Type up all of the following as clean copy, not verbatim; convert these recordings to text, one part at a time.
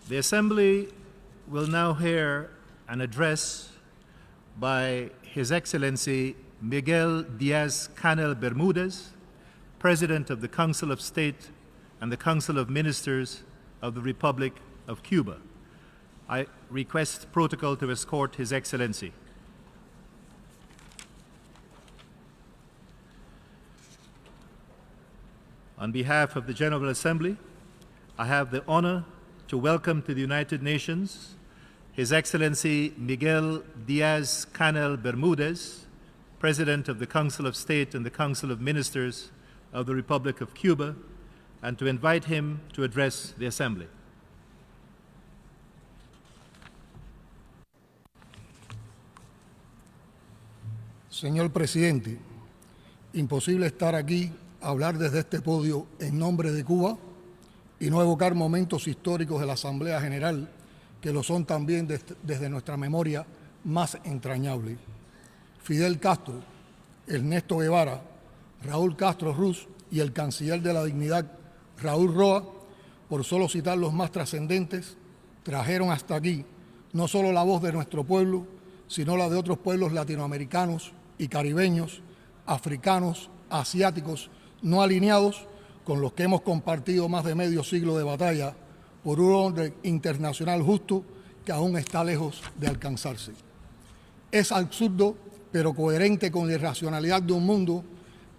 The Assembly will now hear an address by His Excellency Miguel Díaz-Canel Bermúdez, President of the Council of State and the Council of Ministers of the Republic of Cuba. I request protocol to escort His Excellency. On behalf of the General Assembly, I have the honor to welcome to the United Nations His Excellency Miguel Díaz-Canel Bermúdez, President of the Council of State and the Council of Ministers of the Republic of Cuba, and to invite him to address the Assembly. Señor Presidente, imposible estar aquí a hablar desde este podio en nombre de Cuba y no evocar momentos históricos de la Asamblea General, que lo son también desde nuestra memoria más entrañable. Fidel Castro, Ernesto Guevara, Raúl Castro Ruz y el canciller de la dignidad, Raúl Roa, por solo citar los más trascendentes, trajeron hasta aquí no solo la voz de nuestro pueblo, sino la de otros pueblos latinoamericanos y caribeños, africanos, asiáticos, no alineados, con los que hemos compartido más de medio siglo de batalla por un orden internacional justo que aún está lejos de alcanzarse. Es absurdo, pero coherente con la irracionalidad de un mundo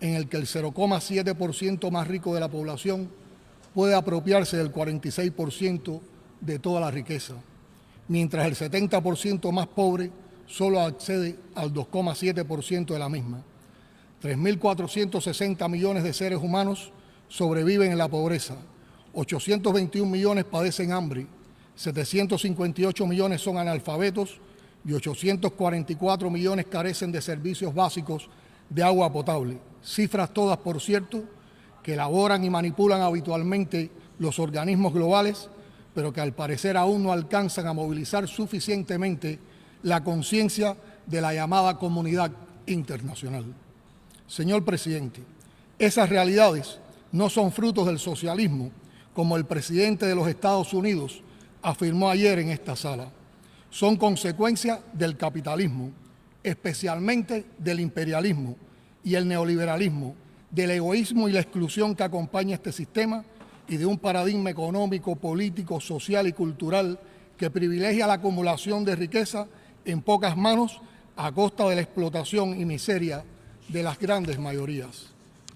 en el que el 0,7% más rico de la población puede apropiarse del 46% de toda la riqueza, mientras el 70% más pobre solo accede al 2,7% de la misma. 3.460 millones de seres humanos sobreviven en la pobreza, 821 millones padecen hambre, 758 millones son analfabetos y 844 millones carecen de servicios básicos de agua potable. Cifras todas, por cierto, que elaboran y manipulan habitualmente los organismos globales, pero que al parecer aún no alcanzan a movilizar suficientemente la conciencia de la llamada comunidad internacional. Señor Presidente, esas realidades no son frutos del socialismo, como el presidente de los Estados Unidos afirmó ayer en esta sala. Son consecuencia del capitalismo, especialmente del imperialismo y el neoliberalismo, del egoísmo y la exclusión que acompaña este sistema y de un paradigma económico, político, social y cultural que privilegia la acumulación de riqueza en pocas manos a costa de la explotación y miseria de las grandes mayorías.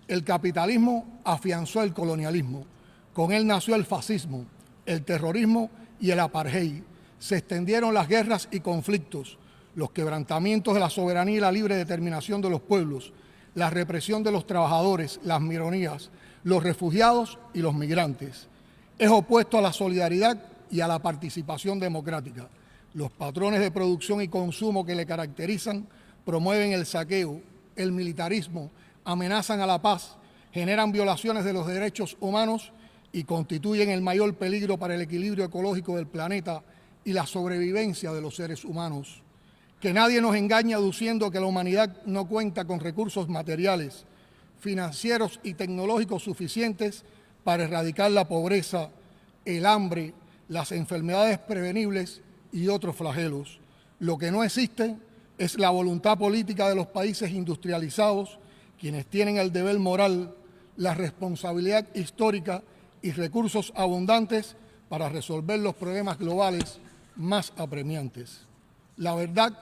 El capitalismo afianzó el colonialismo, con él nació el fascismo, el terrorismo y el apartheid. Se extendieron las guerras y conflictos, los quebrantamientos de la soberanía y la libre determinación de los pueblos, la represión de los trabajadores, las minorías, los refugiados y los migrantes. Es opuesto a la solidaridad y a la participación democrática. Los patrones de producción y consumo que le caracterizan promueven el saqueo, el militarismo, amenazan a la paz, generan violaciones de los derechos humanos y constituyen el mayor peligro para el equilibrio ecológico del planeta y la sobrevivencia de los seres humanos. Que nadie nos engañe aduciendo que la humanidad no cuenta con recursos materiales, financieros y tecnológicos suficientes para erradicar la pobreza, el hambre, las enfermedades prevenibles y otros flagelos. Lo que no existe es la voluntad política de los países industrializados, quienes tienen el deber moral, la responsabilidad histórica y recursos abundantes para resolver los problemas globales más apremiantes. La verdad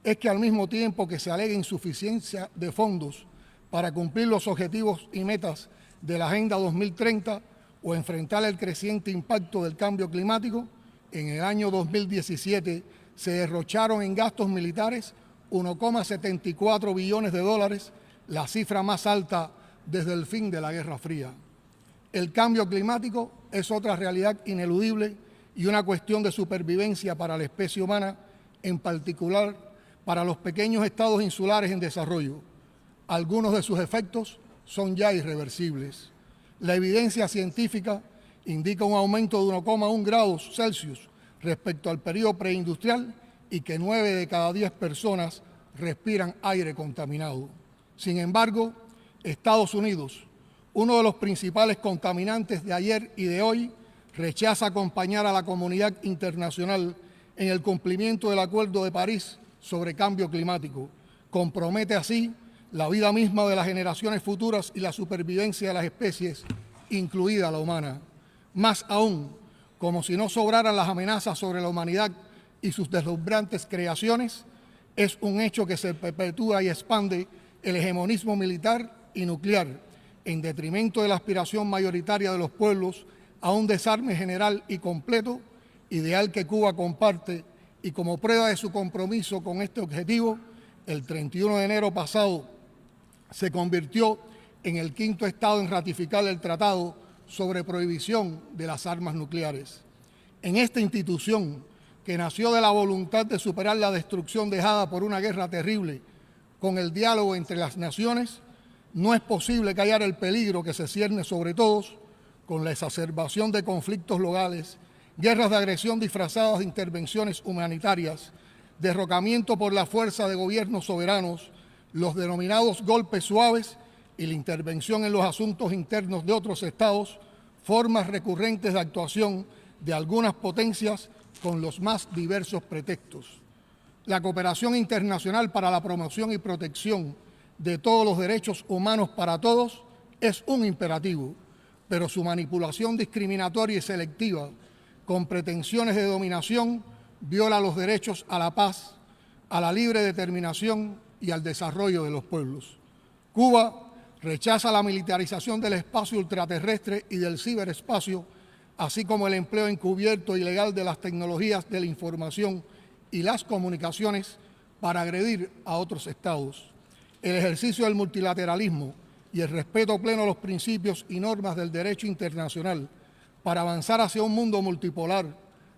es que al mismo tiempo que se alega insuficiencia de fondos para cumplir los objetivos y metas de la Agenda 2030 o enfrentar el creciente impacto del cambio climático, en el año 2017 se derrocharon en gastos militares 1,74 billones de dólares, la cifra más alta desde el fin de la Guerra Fría. El cambio climático es otra realidad ineludible y una cuestión de supervivencia para la especie humana, en particular para los pequeños estados insulares en desarrollo. Algunos de sus efectos son ya irreversibles. La evidencia científica indica un aumento de 1,1 grados Celsius respecto al periodo preindustrial y que 9 de cada 10 personas respiran aire contaminado. Sin embargo, Estados Unidos, uno de los principales contaminantes de ayer y de hoy, rechaza acompañar a la comunidad internacional en el cumplimiento del Acuerdo de París sobre cambio climático. Compromete así la vida misma de las generaciones futuras y la supervivencia de las especies, incluida la humana. Más aún, como si no sobraran las amenazas sobre la humanidad y sus deslumbrantes creaciones, es un hecho que se perpetúa y expande el hegemonismo militar y nuclear, en detrimento de la aspiración mayoritaria de los pueblos a un desarme general y completo, ideal que Cuba comparte, y como prueba de su compromiso con este objetivo, el 31 de enero pasado se convirtió en el quinto Estado en ratificar el Tratado sobre Prohibición de las Armas Nucleares. En esta institución, que nació de la voluntad de superar la destrucción dejada por una guerra terrible con el diálogo entre las naciones, no es posible callar el peligro que se cierne sobre todos con la exacerbación de conflictos locales, guerras de agresión disfrazadas de intervenciones humanitarias, derrocamiento por la fuerza de gobiernos soberanos, los denominados golpes suaves y la intervención en los asuntos internos de otros estados, formas recurrentes de actuación de algunas potencias con los más diversos pretextos. La cooperación internacional para la promoción y protección de todos los derechos humanos para todos es un imperativo, pero su manipulación discriminatoria y selectiva con pretensiones de dominación viola los derechos a la paz, a la libre determinación y al desarrollo de los pueblos. Cuba rechaza la militarización del espacio ultraterrestre y del ciberespacio, así como el empleo encubierto e ilegal de las tecnologías de la información y las comunicaciones para agredir a otros estados. El ejercicio del multilateralismo y el respeto pleno a los principios y normas del derecho internacional para avanzar hacia un mundo multipolar,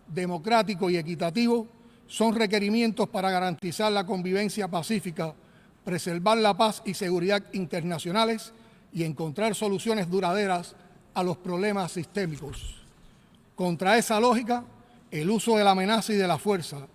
democrático y equitativo son requerimientos para garantizar la convivencia pacífica, preservar la paz y seguridad internacionales y encontrar soluciones duraderas a los problemas sistémicos. Contra esa lógica, el uso de la amenaza y de la fuerza,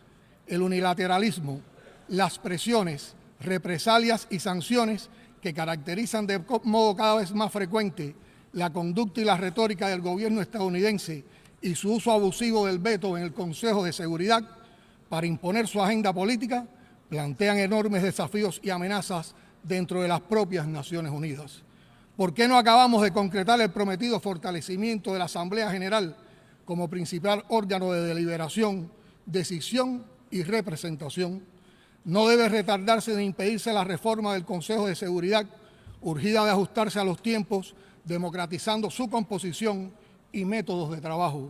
el unilateralismo, las presiones, represalias y sanciones que caracterizan de modo cada vez más frecuente la conducta y la retórica del gobierno estadounidense y su uso abusivo del veto en el Consejo de Seguridad para imponer su agenda política, plantean enormes desafíos y amenazas dentro de las propias Naciones Unidas. ¿Por qué no acabamos de concretar el prometido fortalecimiento de la Asamblea General como principal órgano de deliberación, decisión y representación? No debe retardarse ni impedirse la reforma del Consejo de Seguridad, urgida de ajustarse a los tiempos, democratizando su composición y métodos de trabajo.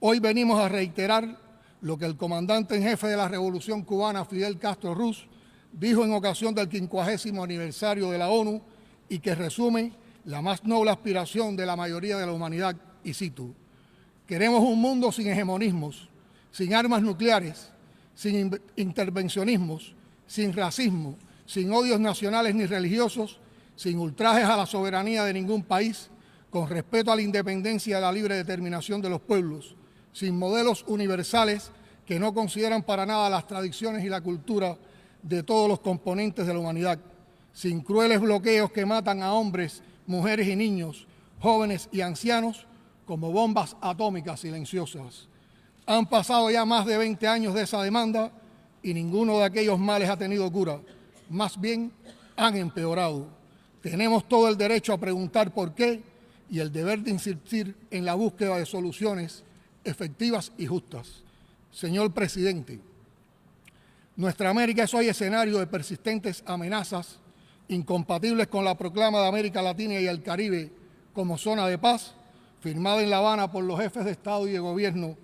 Hoy venimos a reiterar lo que el comandante en jefe de la Revolución Cubana, Fidel Castro Ruz, dijo en ocasión del 50º aniversario de la ONU y que resume la más noble aspiración de la mayoría de la humanidad, y cito: queremos un mundo sin hegemonismos, sin armas nucleares, sin intervencionismos, sin racismo, sin odios nacionales ni religiosos, sin ultrajes a la soberanía de ningún país, con respeto a la independencia y a la libre determinación de los pueblos, sin modelos universales que no consideran para nada las tradiciones y la cultura de todos los componentes de la humanidad, sin crueles bloqueos que matan a hombres, mujeres y niños, jóvenes y ancianos como bombas atómicas silenciosas. Han pasado ya más de 20 años de esa demanda y ninguno de aquellos males ha tenido cura. Más bien, han empeorado. Tenemos todo el derecho a preguntar por qué y el deber de insistir en la búsqueda de soluciones efectivas y justas. Señor presidente, nuestra América es hoy escenario de persistentes amenazas incompatibles con la proclama de América Latina y el Caribe como zona de paz, firmada en La Habana por los jefes de Estado y de Gobierno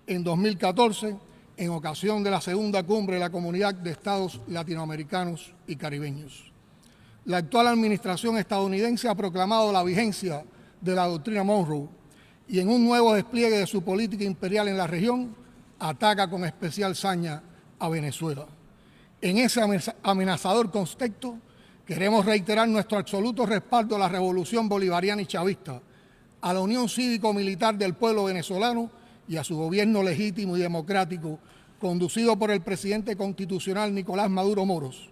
en 2014, en ocasión de la segunda cumbre de la Comunidad de Estados Latinoamericanos y Caribeños. La actual administración estadounidense ha proclamado la vigencia de la doctrina Monroe y en un nuevo despliegue de su política imperial en la región, ataca con especial saña a Venezuela. En ese amenazador contexto, queremos reiterar nuestro absoluto respaldo a la revolución bolivariana y chavista, a la unión cívico-militar del pueblo venezolano y a su gobierno legítimo y democrático, conducido por el presidente constitucional Nicolás Maduro Moros.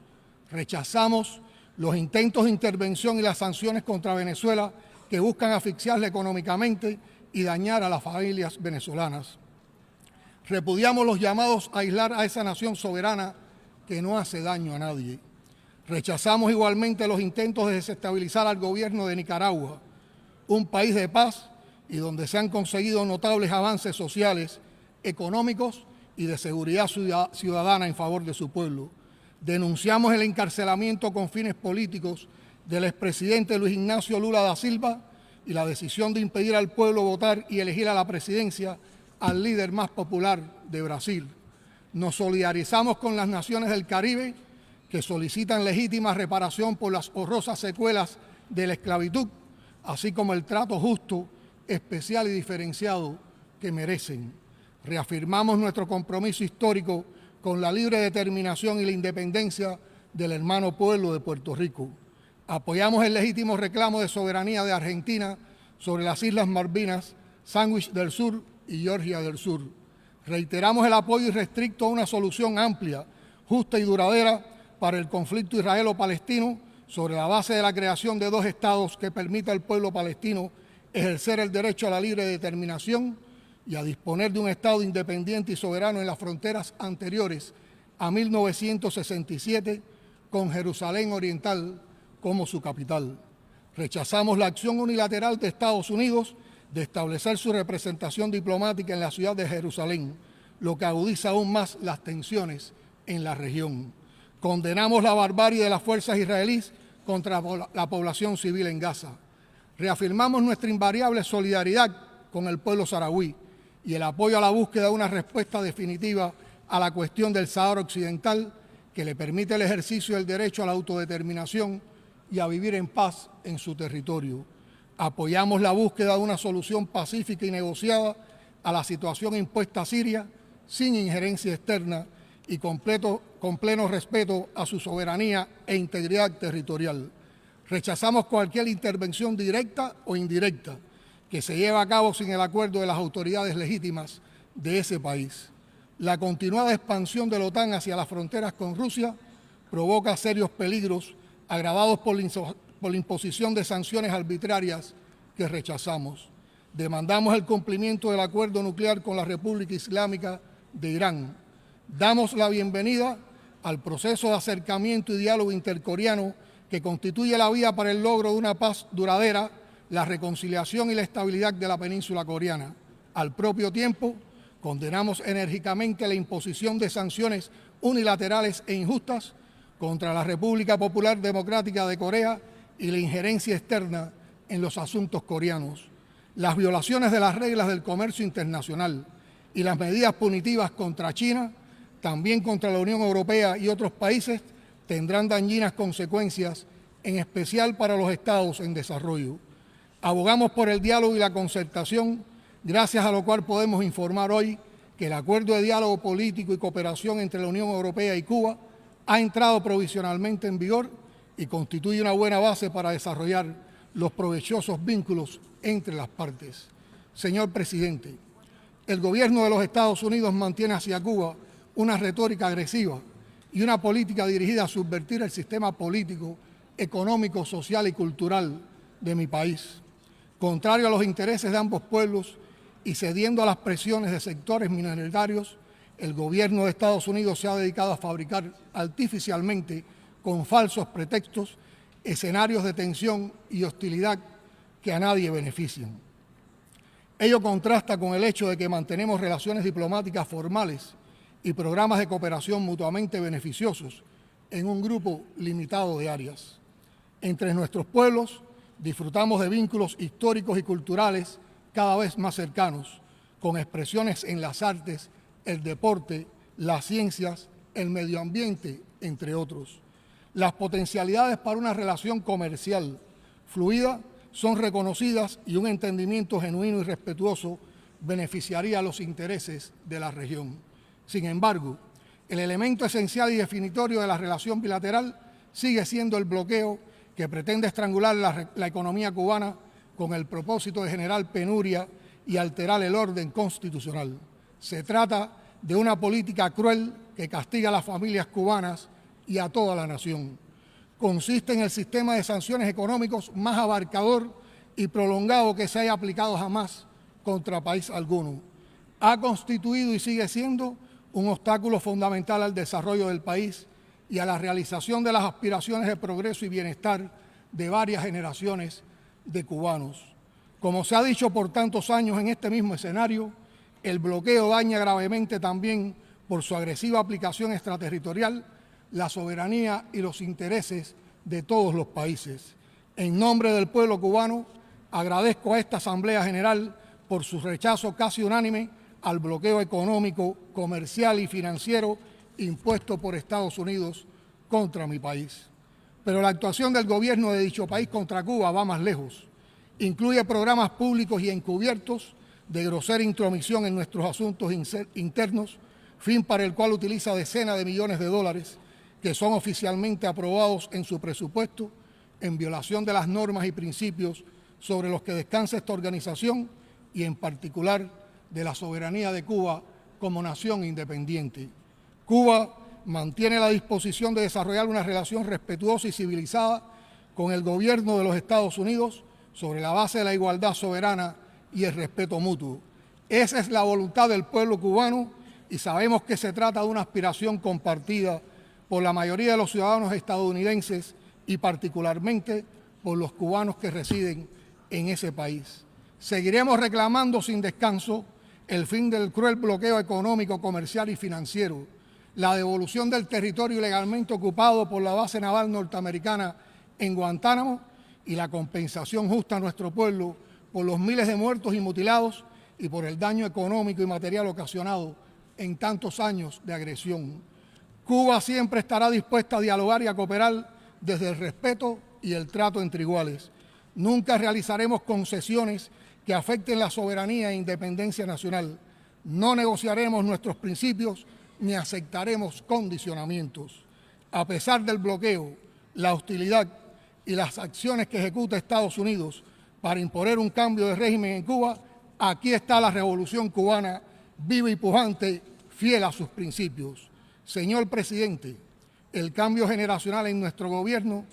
Rechazamos los intentos de intervención y las sanciones contra Venezuela que buscan asfixiarla económicamente y dañar a las familias venezolanas. Repudiamos los llamados a aislar a esa nación soberana que no hace daño a nadie. Rechazamos igualmente los intentos de desestabilizar al gobierno de Nicaragua, un país de paz y donde se han conseguido notables avances sociales, económicos y de seguridad ciudadana en favor de su pueblo. Denunciamos el encarcelamiento con fines políticos del expresidente Luis Ignacio Lula da Silva y la decisión de impedir al pueblo votar y elegir a la presidencia al líder más popular de Brasil. Nos solidarizamos con las naciones del Caribe que solicitan legítima reparación por las horrorosas secuelas de la esclavitud, así como el trato justo, especial y diferenciado que merecen. Reafirmamos nuestro compromiso histórico con la libre determinación y la independencia del hermano pueblo de Puerto Rico. Apoyamos el legítimo reclamo de soberanía de Argentina sobre las Islas Malvinas, Sandwich del Sur y Georgia del Sur. Reiteramos el apoyo irrestricto a una solución amplia, justa y duradera para el conflicto israelo-palestino sobre la base de la creación de dos estados que permita al pueblo palestino ejercer el derecho a la libre determinación y a disponer de un estado independiente y soberano en las fronteras anteriores a 1967, con Jerusalén Oriental como su capital. Rechazamos la acción unilateral de Estados Unidos de establecer su representación diplomática en la ciudad de Jerusalén, lo que agudiza aún más las tensiones en la región. Condenamos la barbarie de las fuerzas israelíes contra la población civil en Gaza. Reafirmamos nuestra invariable solidaridad con el pueblo saharaui y el apoyo a la búsqueda de una respuesta definitiva a la cuestión del Sáhara Occidental que le permite el ejercicio del derecho a la autodeterminación y a vivir en paz en su territorio. Apoyamos la búsqueda de una solución pacífica y negociada a la situación impuesta a Siria sin injerencia externa y con pleno respeto a su soberanía e integridad territorial. Rechazamos cualquier intervención directa o indirecta que se lleve a cabo sin el acuerdo de las autoridades legítimas de ese país. La continuada expansión de la OTAN hacia las fronteras con Rusia provoca serios peligros agravados por la imposición de sanciones arbitrarias que rechazamos. Demandamos el cumplimiento del acuerdo nuclear con la República Islámica de Irán. Damos la bienvenida al proceso de acercamiento y diálogo intercoreano que constituye la vía para el logro de una paz duradera, la reconciliación y la estabilidad de la península coreana. Al propio tiempo, condenamos enérgicamente la imposición de sanciones unilaterales e injustas contra la República Popular Democrática de Corea y la injerencia externa en los asuntos coreanos. Las violaciones de las reglas del comercio internacional y las medidas punitivas contra China, también contra la Unión Europea y otros países, tendrán dañinas consecuencias, en especial para los estados en desarrollo. Abogamos por el diálogo y la concertación, gracias a lo cual podemos informar hoy que el acuerdo de diálogo político y cooperación entre la Unión Europea y Cuba ha entrado provisionalmente en vigor y constituye una buena base para desarrollar los provechosos vínculos entre las partes. Señor presidente, el gobierno de los Estados Unidos mantiene hacia Cuba una retórica agresiva y una política dirigida a subvertir el sistema político, económico, social y cultural de mi país. Contrario a los intereses de ambos pueblos y cediendo a las presiones de sectores minoritarios, el gobierno de Estados Unidos se ha dedicado a fabricar artificialmente, con falsos pretextos, escenarios de tensión y hostilidad que a nadie benefician. Ello contrasta con el hecho de que mantenemos relaciones diplomáticas formales y programas de cooperación mutuamente beneficiosos en un grupo limitado de áreas. Entre nuestros pueblos disfrutamos de vínculos históricos y culturales cada vez más cercanos, con expresiones en las artes, el deporte, las ciencias, el medio ambiente, entre otros. Las potencialidades para una relación comercial fluida son reconocidas y un entendimiento genuino y respetuoso beneficiaría a los intereses de la región. Sin embargo, el elemento esencial y definitorio de la relación bilateral sigue siendo el bloqueo que pretende estrangular la economía cubana con el propósito de generar penuria y alterar el orden constitucional. Se trata de una política cruel que castiga a las familias cubanas y a toda la nación. Consiste en el sistema de sanciones económicos más abarcador y prolongado que se haya aplicado jamás contra país alguno. Ha constituido y sigue siendo un obstáculo fundamental al desarrollo del país y a la realización de las aspiraciones de progreso y bienestar de varias generaciones de cubanos. Como se ha dicho por tantos años en este mismo escenario, el bloqueo daña gravemente también por su agresiva aplicación extraterritorial la soberanía y los intereses de todos los países. En nombre del pueblo cubano, agradezco a esta Asamblea General por su rechazo casi unánime al bloqueo económico, comercial y financiero impuesto por Estados Unidos contra mi país. Pero la actuación del gobierno de dicho país contra Cuba va más lejos. Incluye programas públicos y encubiertos de grosera intromisión en nuestros asuntos internos, fin para el cual utiliza decenas de millones de dólares que son oficialmente aprobados en su presupuesto en violación de las normas y principios sobre los que descansa esta organización y en particular de la soberanía de Cuba como nación independiente. Cuba mantiene la disposición de desarrollar una relación respetuosa y civilizada con el gobierno de los Estados Unidos sobre la base de la igualdad soberana y el respeto mutuo. Esa es la voluntad del pueblo cubano y sabemos que se trata de una aspiración compartida por la mayoría de los ciudadanos estadounidenses y particularmente por los cubanos que residen en ese país. Seguiremos reclamando sin descanso el fin del cruel bloqueo económico, comercial y financiero, la devolución del territorio ilegalmente ocupado por la base naval norteamericana en Guantánamo y la compensación justa a nuestro pueblo por los miles de muertos y mutilados y por el daño económico y material ocasionado en tantos años de agresión. Cuba siempre estará dispuesta a dialogar y a cooperar desde el respeto y el trato entre iguales. Nunca realizaremos concesiones que afecten la soberanía e independencia nacional. No negociaremos nuestros principios ni aceptaremos condicionamientos. A pesar del bloqueo, la hostilidad y las acciones que ejecuta Estados Unidos para imponer un cambio de régimen en Cuba, aquí está la revolución cubana, viva y pujante, fiel a sus principios. Señor presidente, el cambio generacional en nuestro gobierno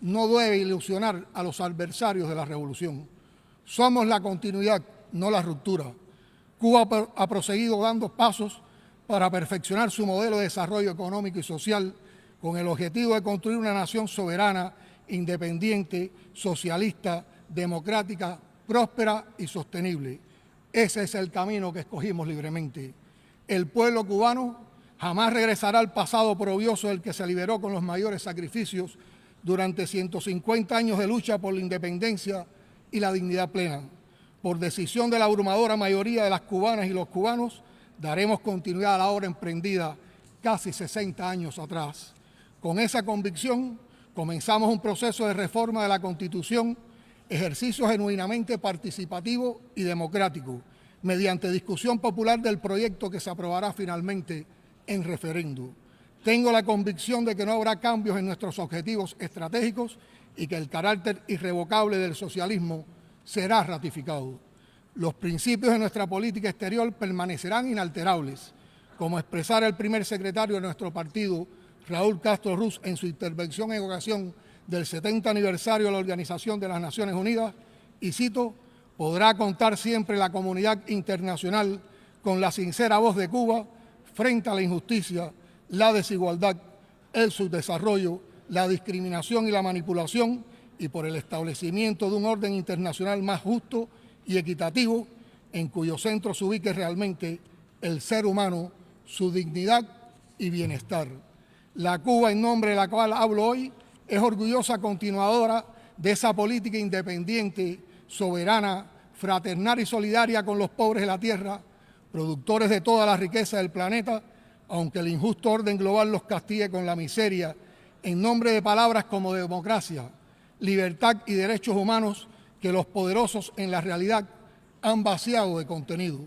no debe ilusionar a los adversarios de la revolución. Somos la continuidad, no la ruptura. Cuba ha proseguido dando pasos para perfeccionar su modelo de desarrollo económico y social con el objetivo de construir una nación soberana, independiente, socialista, democrática, próspera y sostenible. Ese es el camino que escogimos libremente. El pueblo cubano jamás regresará al pasado oprobioso del que se liberó con los mayores sacrificios durante 150 años de lucha por la independencia y la dignidad plena. Por decisión de la abrumadora mayoría de las cubanas y los cubanos, daremos continuidad a la obra emprendida casi 60 años atrás. Con esa convicción, comenzamos un proceso de reforma de la Constitución, ejercicio genuinamente participativo y democrático, mediante discusión popular del proyecto que se aprobará finalmente en referendo. Tengo la convicción de que no habrá cambios en nuestros objetivos estratégicos y que el carácter irrevocable del socialismo será ratificado. Los principios de nuestra política exterior permanecerán inalterables, como expresara el primer secretario de nuestro partido, Raúl Castro Ruz, en su intervención en ocasión del 70 aniversario de la Organización de las Naciones Unidas, y cito, podrá contar siempre la comunidad internacional con la sincera voz de Cuba frente a la injusticia, la desigualdad, el subdesarrollo, la discriminación y la manipulación y por el establecimiento de un orden internacional más justo y equitativo en cuyo centro se ubique realmente el ser humano, su dignidad y bienestar. La Cuba en nombre de la cual hablo hoy es orgullosa continuadora de esa política independiente, soberana, fraternal y solidaria con los pobres de la tierra, productores de toda la riqueza del planeta, aunque el injusto orden global los castigue con la miseria, en nombre de palabras como democracia, libertad y derechos humanos que los poderosos en la realidad han vaciado de contenido.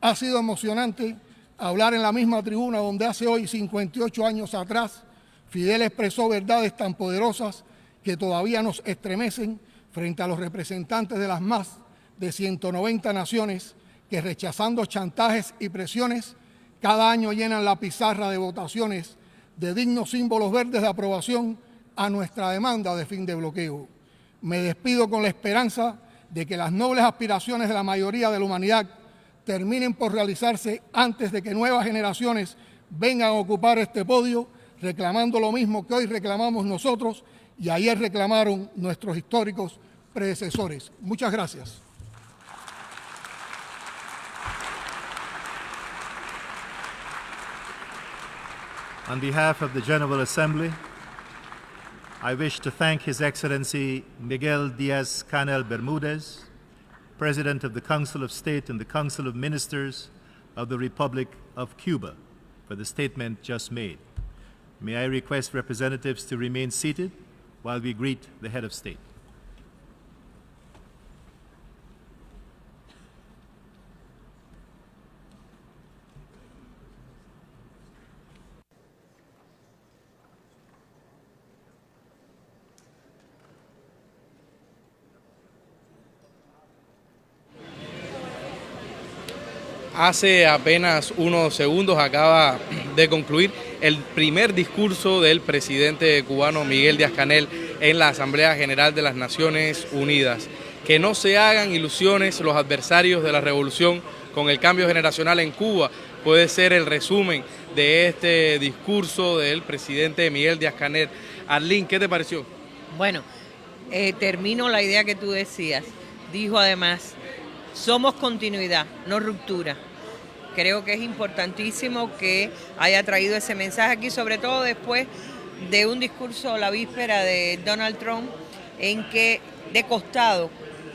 Ha sido emocionante hablar en la misma tribuna donde hace hoy 58 años atrás Fidel expresó verdades tan poderosas que todavía nos estremecen frente a los representantes de las más de 190 naciones que, rechazando chantajes y presiones, cada año llenan la pizarra de votaciones de dignos símbolos verdes de aprobación a nuestra demanda de fin de bloqueo. Me despido con la esperanza de que las nobles aspiraciones de la mayoría de la humanidad terminen por realizarse antes de que nuevas generaciones vengan a ocupar este podio, reclamando lo mismo que hoy reclamamos nosotros y ayer reclamaron nuestros históricos predecesores. Muchas gracias. On behalf of the General Assembly, I wish to thank His Excellency Miguel Díaz-Canel Bermudez, President of the Council of State and the Council of Ministers of the Republic of Cuba, for the statement just made. May I request representatives to remain seated while we greet the head of state. Hace apenas unos segundos acaba de concluir el primer discurso del presidente cubano Miguel Díaz-Canel en la Asamblea General de las Naciones Unidas. Que no se hagan ilusiones los adversarios de la revolución con el cambio generacional en Cuba, puede ser el resumen de este discurso del presidente Miguel Díaz-Canel. Arlene, ¿qué te pareció? Bueno, termino la idea que tú decías. Dijo además, somos continuidad, no ruptura. Creo que es importantísimo que haya traído ese mensaje aquí, sobre todo después de un discurso la víspera de Donald Trump, en que de costado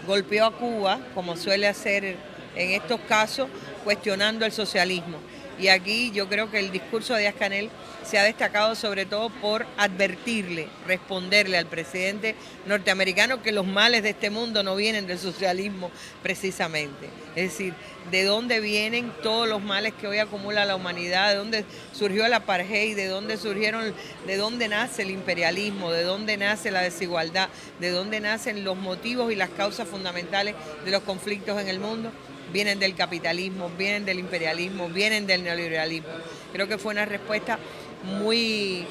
golpeó a Cuba, como suele hacer en estos casos, cuestionando el socialismo. Y aquí yo creo que el discurso de Díaz-Canel se ha destacado sobre todo por advertirle, responderle al presidente norteamericano que los males de este mundo no vienen del socialismo precisamente. Es decir, de dónde vienen todos los males que hoy acumula la humanidad, de dónde surgió el apartheid, de dónde nace el imperialismo, de dónde nace la desigualdad, de dónde nacen los motivos y las causas fundamentales de los conflictos en el mundo. Vienen del capitalismo, vienen del imperialismo, vienen del neoliberalismo. Creo que fue una respuesta muy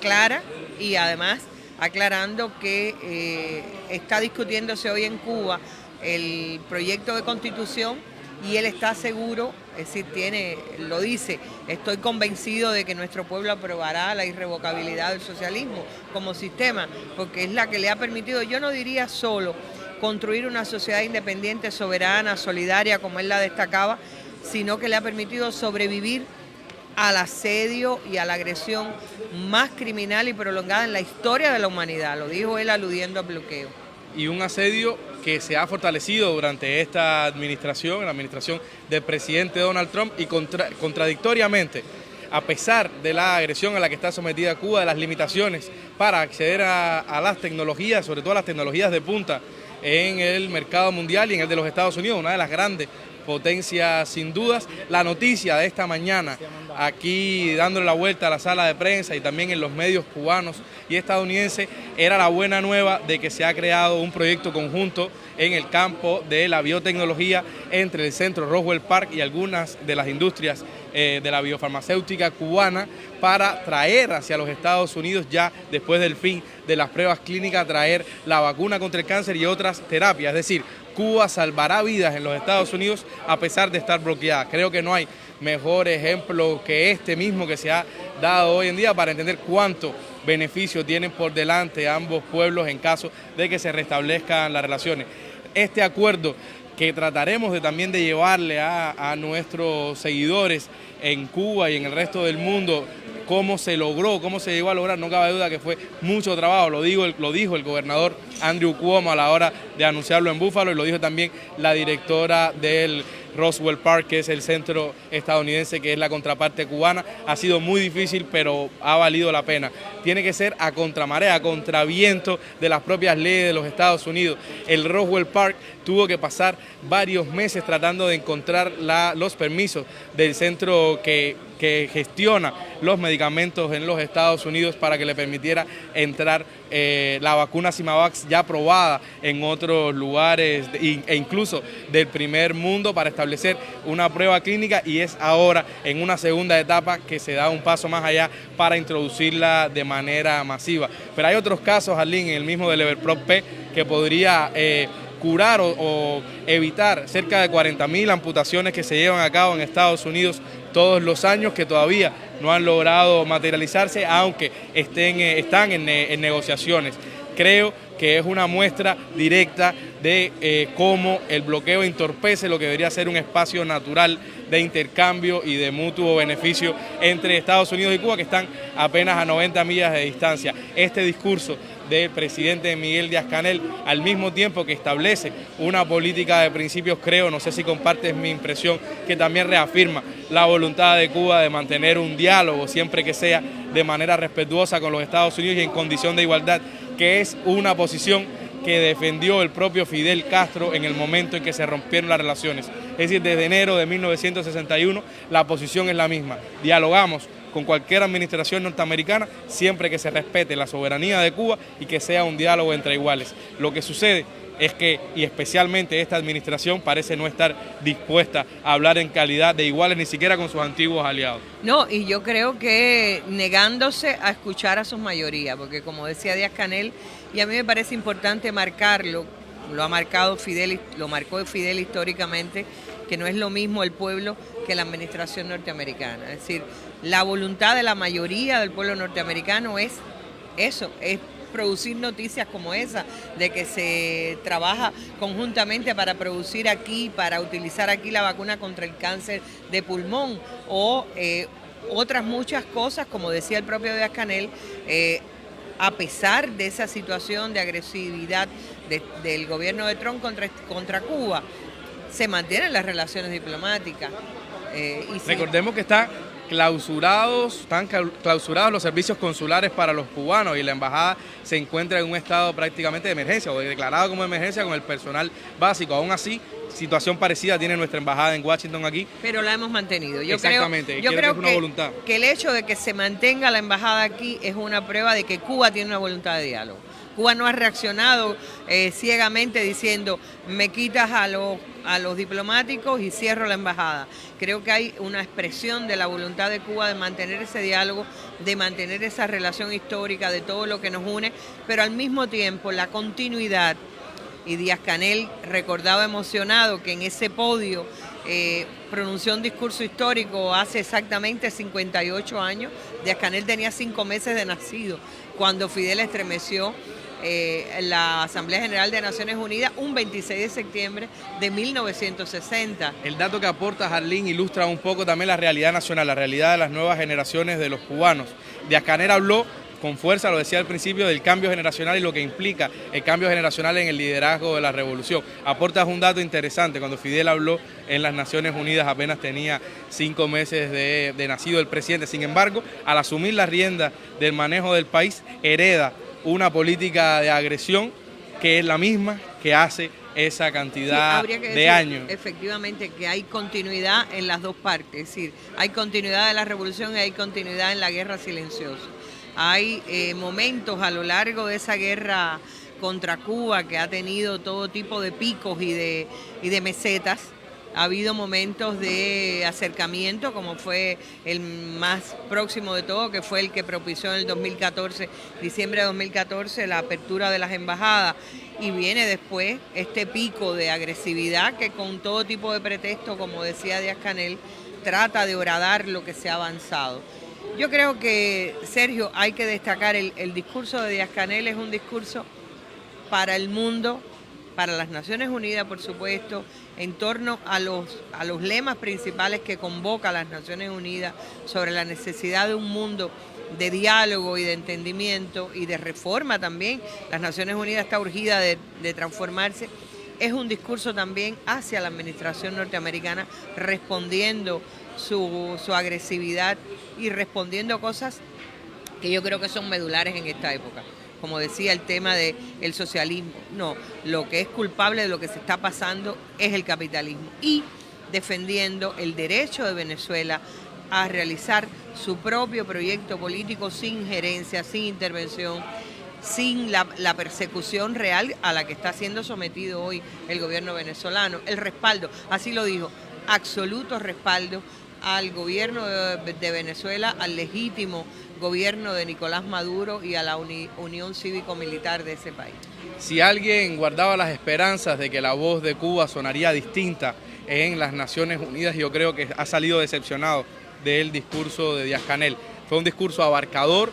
clara y además aclarando que está discutiéndose hoy en Cuba el proyecto de constitución y él está seguro, es decir, lo dice, estoy convencido de que nuestro pueblo aprobará la irrevocabilidad del socialismo como sistema, porque es la que le ha permitido, yo no diría solo construir una sociedad independiente, soberana, solidaria, como él la destacaba, sino que le ha permitido sobrevivir al asedio y a la agresión más criminal y prolongada en la historia de la humanidad, lo dijo él aludiendo al bloqueo. Y un asedio que se ha fortalecido durante esta administración, la administración del presidente Donald Trump, y contradictoriamente, a pesar de la agresión a la que está sometida Cuba, de las limitaciones para acceder a las tecnologías, sobre todo a las tecnologías de punta en el mercado mundial y en el de los Estados Unidos, una de las grandes potencias sin dudas. La noticia de esta mañana, aquí dándole la vuelta a la sala de prensa y también en los medios cubanos y estadounidenses, era la buena nueva de que se ha creado un proyecto conjunto en el campo de la biotecnología entre el Centro Roswell Park y algunas de las industrias de la biofarmacéutica cubana para traer hacia los Estados Unidos, ya después del fin de las pruebas clínicas, traer la vacuna contra el cáncer y otras terapias. Es decir, Cuba salvará vidas en los Estados Unidos a pesar de estar bloqueada. Creo que no hay mejor ejemplo que este mismo que se ha dado hoy en día para entender cuánto beneficio tienen por delante ambos pueblos en caso de que se restablezcan las relaciones. Este acuerdo que trataremos también de llevarle a nuestros seguidores en Cuba y en el resto del mundo, cómo se logró, cómo se llegó a lograr, no cabe duda que fue mucho trabajo, lo dijo el gobernador Andrew Cuomo a la hora de anunciarlo en Búfalo, y lo dijo también la directora del Roswell Park, que es el centro estadounidense, que es la contraparte cubana. Ha sido muy difícil, pero ha valido la pena. Tiene que ser a contramarea, a contraviento de las propias leyes de los Estados Unidos. El Roswell Park tuvo que pasar varios meses tratando de encontrar los permisos del centro que gestiona los medicamentos en los Estados Unidos para que le permitiera entrar la vacuna Sinovac ya aprobada en otros lugares e incluso del primer mundo para establecer una prueba clínica, y es ahora en una segunda etapa que se da un paso más allá para introducirla de manera masiva. Pero hay otros casos, Arlene, en el mismo del Everprop P, que podría curar o evitar cerca de 40.000 amputaciones que se llevan a cabo en Estados Unidos todos los años, que todavía no han logrado materializarse, aunque están en negociaciones. Creo que es una muestra directa de cómo el bloqueo entorpece lo que debería ser un espacio natural de intercambio y de mutuo beneficio entre Estados Unidos y Cuba, que están apenas a 90 millas de distancia. Este discurso del presidente Miguel Díaz-Canel, al mismo tiempo que establece una política de principios, creo, no sé si compartes mi impresión, que también reafirma la voluntad de Cuba de mantener un diálogo, siempre que sea de manera respetuosa con los Estados Unidos y en condición de igualdad, que es una posición que defendió el propio Fidel Castro en el momento en que se rompieron las relaciones. Es decir, desde enero de 1961 la posición es la misma. Dialogamos con cualquier administración norteamericana siempre que se respete la soberanía de Cuba y que sea un diálogo entre iguales. Lo que sucede es que, y especialmente esta administración, parece no estar dispuesta a hablar en calidad de iguales ni siquiera con sus antiguos aliados. No, y yo creo que negándose a escuchar a sus mayorías, porque como decía Díaz-Canel, y a mí me parece importante marcarlo, lo ha marcado Fidel, lo marcó Fidel históricamente, que no es lo mismo el pueblo que la administración norteamericana. Es decir, la voluntad de la mayoría del pueblo norteamericano es eso, es producir noticias como esa, de que se trabaja conjuntamente para producir aquí, para utilizar aquí la vacuna contra el cáncer de pulmón o otras muchas cosas, como decía el propio Díaz-Canel, a pesar de esa situación de agresividad del gobierno de Trump contra Cuba, se mantienen las relaciones diplomáticas. Recordemos que están clausurados los servicios consulares para los cubanos y la embajada se encuentra en un estado prácticamente de emergencia o declarado como emergencia con el personal básico. Aún así, situación parecida tiene nuestra embajada en Washington aquí. Pero la hemos mantenido. Exactamente, yo creo que es una voluntad. Que el hecho de que se mantenga la embajada aquí es una prueba de que Cuba tiene una voluntad de diálogo. Cuba no ha reaccionado ciegamente diciendo me quitas a los diplomáticos y cierro la embajada. Creo que hay una expresión de la voluntad de Cuba de mantener ese diálogo, de mantener esa relación histórica de todo lo que nos une, pero al mismo tiempo la continuidad. Y Díaz-Canel recordaba emocionado que en ese podio pronunció un discurso histórico hace exactamente 58 años. Díaz-Canel tenía 5 meses de nacido cuando Fidel estremeció la Asamblea General de Naciones Unidas un 26 de septiembre de 1960. El dato que aporta Jarlín ilustra un poco también la realidad nacional, la realidad de las nuevas generaciones de los cubanos. Díaz-Canel habló con fuerza, lo decía al principio, del cambio generacional y lo que implica el cambio generacional en el liderazgo de la revolución. Aportas un dato interesante, cuando Fidel habló en las Naciones Unidas apenas tenía 5 meses de nacido el presidente. Sin embargo, al asumir las riendas del manejo del país, hereda una política de agresión que es la misma que hace esa cantidad de años. Efectivamente, que hay continuidad en las dos partes, es decir, hay continuidad de la revolución y hay continuidad en la guerra silenciosa. Hay momentos a lo largo de esa guerra contra Cuba que ha tenido todo tipo de picos y de mesetas. Ha habido momentos de acercamiento, como fue el más próximo de todo, que fue el que propició en el 2014, diciembre de 2014, la apertura de las embajadas. Y viene después este pico de agresividad que con todo tipo de pretexto, como decía Díaz-Canel, trata de horadar lo que se ha avanzado. Yo creo que, Sergio, hay que destacar el discurso de Díaz-Canel es un discurso para el mundo, para las Naciones Unidas, por supuesto, en torno a los lemas principales que convoca las Naciones Unidas sobre la necesidad de un mundo de diálogo y de entendimiento y de reforma también. Las Naciones Unidas está urgida de transformarse. Es un discurso también hacia la administración norteamericana, respondiendo su agresividad y respondiendo cosas que yo creo que son medulares en esta época. Como decía, el tema del socialismo. No, lo que es culpable de lo que se está pasando es el capitalismo. Y defendiendo el derecho de Venezuela a realizar su propio proyecto político sin injerencia, sin intervención, sin la persecución real a la que está siendo sometido hoy el gobierno venezolano. El respaldo, así lo dijo, absoluto respaldo al gobierno de Venezuela, al legítimo gobierno de Nicolás Maduro y a la unión cívico-militar de ese país. Si alguien guardaba las esperanzas de que la voz de Cuba sonaría distinta en las Naciones Unidas, yo creo que ha salido decepcionado del discurso de Díaz-Canel. Fue un discurso abarcador,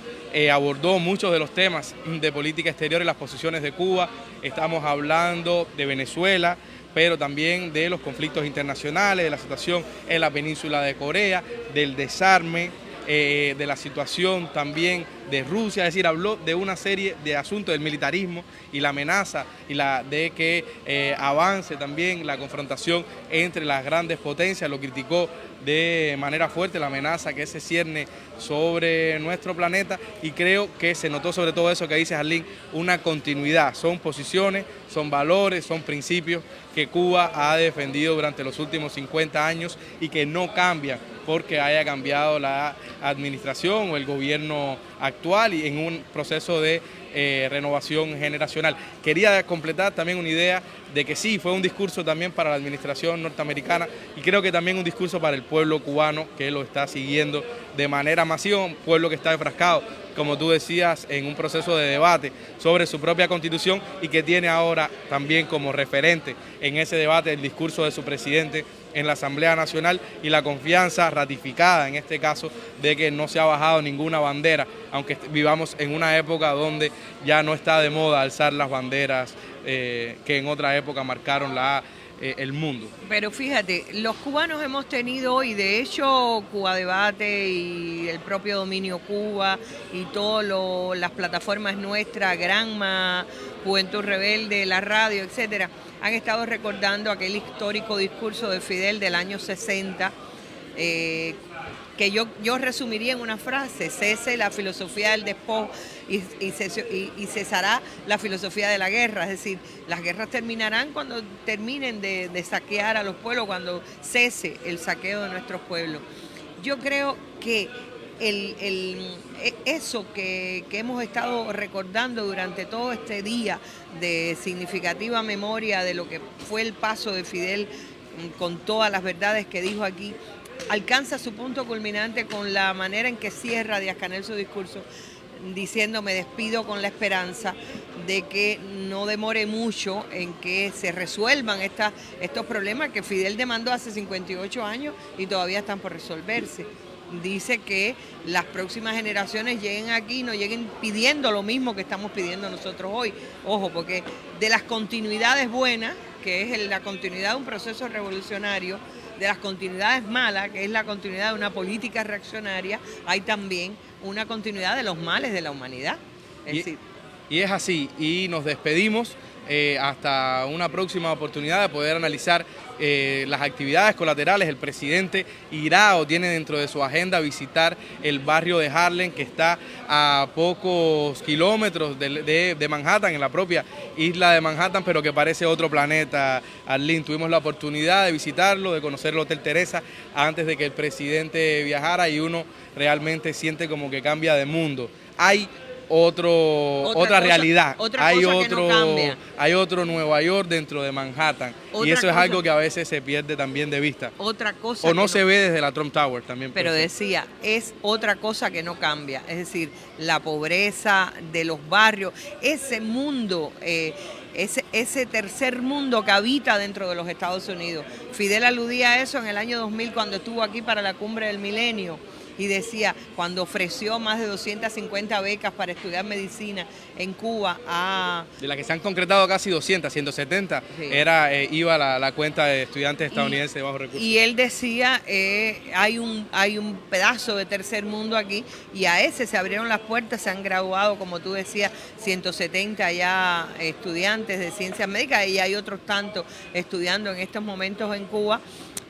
abordó muchos de los temas de política exterior y las posiciones de Cuba. Estamos hablando de Venezuela, pero también de los conflictos internacionales, de la situación en la península de Corea, del desarme, de la situación también de Rusia, es decir, habló de una serie de asuntos del militarismo y la amenaza y de que avance también la confrontación entre las grandes potencias. Lo criticó de manera fuerte, la amenaza que se cierne sobre nuestro planeta, y creo que se notó sobre todo eso que dice Arlene, una continuidad. Son posiciones, son valores, son principios que Cuba ha defendido durante los últimos 50 años y que no cambian porque haya cambiado la administración o el gobierno actual y en un proceso de renovación generacional. Quería completar también una idea de que sí, fue un discurso también para la administración norteamericana y creo que también un discurso para el pueblo cubano que lo está siguiendo de manera masiva, un pueblo que está enfrascado, como tú decías, en un proceso de debate sobre su propia constitución y que tiene ahora también como referente en ese debate el discurso de su presidente en la Asamblea Nacional y la confianza ratificada en este caso de que no se ha bajado ninguna bandera, aunque vivamos en una época donde ya no está de moda alzar las banderas que en otra época marcaron el mundo. Pero fíjate, los cubanos hemos tenido, y de hecho Cuba Debate y el propio Dominio Cuba y todas las plataformas nuestras, Granma, Juventud Rebelde, la radio, etcétera, han estado recordando aquel histórico discurso de Fidel del año 60, que yo resumiría en una frase: cese la filosofía del despojo y cesará la filosofía de la guerra. Es decir, las guerras terminarán cuando terminen de saquear a los pueblos, cuando cese el saqueo de nuestros pueblos. Yo creo que eso que hemos estado recordando durante todo este día de significativa memoria de lo que fue el paso de Fidel con todas las verdades que dijo aquí, alcanza su punto culminante con la manera en que cierra Díaz-Canel su discurso, diciendo: me despido con la esperanza de que no demore mucho en que se resuelvan estos problemas que Fidel demandó hace 58 años y todavía están por resolverse. Dice que las próximas generaciones lleguen aquí y no lleguen pidiendo lo mismo que estamos pidiendo nosotros hoy. Ojo, porque de las continuidades buenas, que es la continuidad de un proceso revolucionario, de las continuidades malas, que es la continuidad de una política reaccionaria, hay también una continuidad de los males de la humanidad. Y es así, y nos despedimos hasta una próxima oportunidad de poder analizar las actividades colaterales. El presidente irá o tiene dentro de su agenda visitar el barrio de Harlem, que está a pocos kilómetros de Manhattan, en la propia isla de Manhattan, pero que parece otro planeta. Arlene, tuvimos la oportunidad de visitarlo, de conocer el Hotel Teresa antes de que el presidente viajara, y uno realmente siente como que cambia de mundo. Hay otra realidad, hay otro Nueva York dentro de Manhattan, y eso es algo que a veces se pierde también de vista. Otra cosa o no se ve desde la Trump Tower también. Pero decía, es otra cosa que no cambia, es decir, la pobreza de los barrios, ese mundo, ese tercer mundo que habita dentro de los Estados Unidos. Fidel aludía a eso en el año 2000 cuando estuvo aquí para la Cumbre del Milenio. Y decía, cuando ofreció más de 250 becas para estudiar medicina en Cuba de las que se han concretado casi 200, 170, sí. Iba la cuenta de estudiantes estadounidenses de bajos recursos. Y él decía, hay un pedazo de tercer mundo aquí, y a ese se abrieron las puertas, se han graduado, como tú decías, 170 ya estudiantes de ciencias médicas, y hay otros tantos estudiando en estos momentos en Cuba.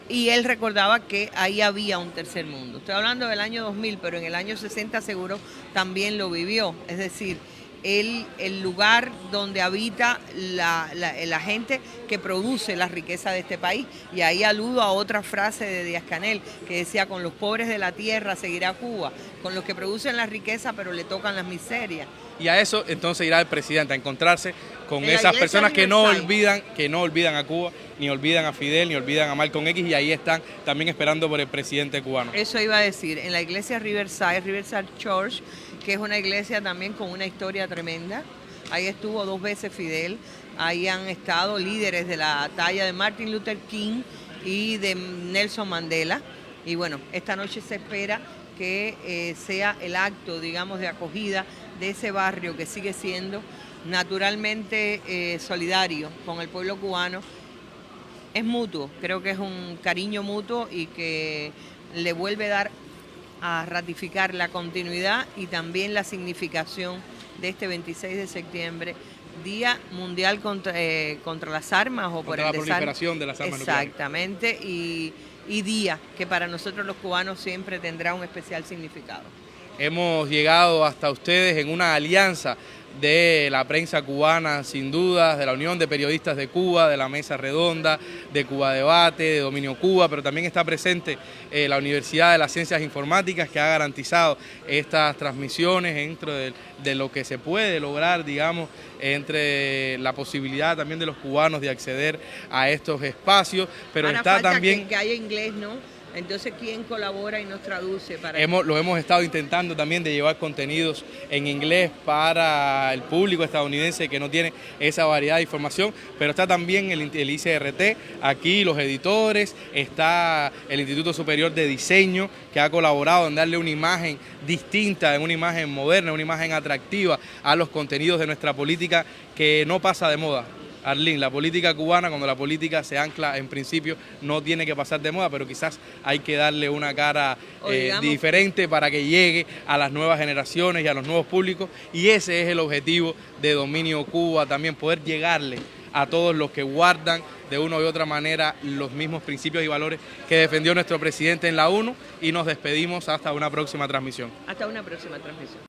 Y él recordaba que ahí había un tercer mundo. Estoy hablando del año 2000, pero en el año 60 seguro también lo vivió. Es decir, el lugar donde habita la gente que produce la riqueza de este país. Y ahí aludo a otra frase de Díaz-Canel que decía: con los pobres de la tierra seguirá Cuba, con los que producen la riqueza pero le tocan las miserias. Y a eso entonces irá el presidente, a encontrarse con En la esas iglesia personas que no universal. olvidan a Cuba, ni olvidan a Fidel, ni olvidan a Malcolm X, y ahí están también esperando por el presidente cubano. Eso iba a decir, en la iglesia Riverside Church, que es una iglesia también con una historia tremenda. Ahí estuvo 2 veces Fidel, ahí han estado líderes de la talla de Martin Luther King y de Nelson Mandela. Y bueno, esta noche se espera que sea el acto, digamos, de acogida de ese barrio que sigue siendo naturalmente solidario con el pueblo cubano. Es mutuo, creo que es un cariño mutuo y que le vuelve a ratificar la continuidad y también la significación de este 26 de septiembre, Día Mundial contra las Armas o por Contra el la proliferación de las armas nucleares. Exactamente, y día que para nosotros los cubanos siempre tendrá un especial significado. Hemos llegado hasta ustedes en una alianza de la prensa cubana, sin dudas, de la Unión de Periodistas de Cuba, de la Mesa Redonda, de Cuba Debate, de Dominio Cuba, pero también está presente la Universidad de las Ciencias Informáticas, que ha garantizado estas transmisiones dentro de lo que se puede lograr, digamos, entre la posibilidad también de los cubanos de acceder a estos espacios, pero Ahora está falta también... que haya inglés, ¿no? Entonces, ¿quién colabora y nos traduce para Lo hemos estado intentando también de llevar contenidos en inglés para el público estadounidense que no tiene esa variedad de información, pero está también el ICRT, aquí los editores, está el Instituto Superior de Diseño, que ha colaborado en darle una imagen distinta, en una imagen moderna, una imagen atractiva a los contenidos de nuestra política que no pasa de moda. Arlene, la política cubana, cuando la política se ancla en principio, no tiene que pasar de moda, pero quizás hay que darle una cara diferente para que llegue a las nuevas generaciones y a los nuevos públicos, y ese es el objetivo de Dominio Cuba, también poder llegarle a todos los que guardan de una u otra manera los mismos principios y valores que defendió nuestro presidente en la ONU, y nos despedimos hasta una próxima transmisión. Hasta una próxima transmisión.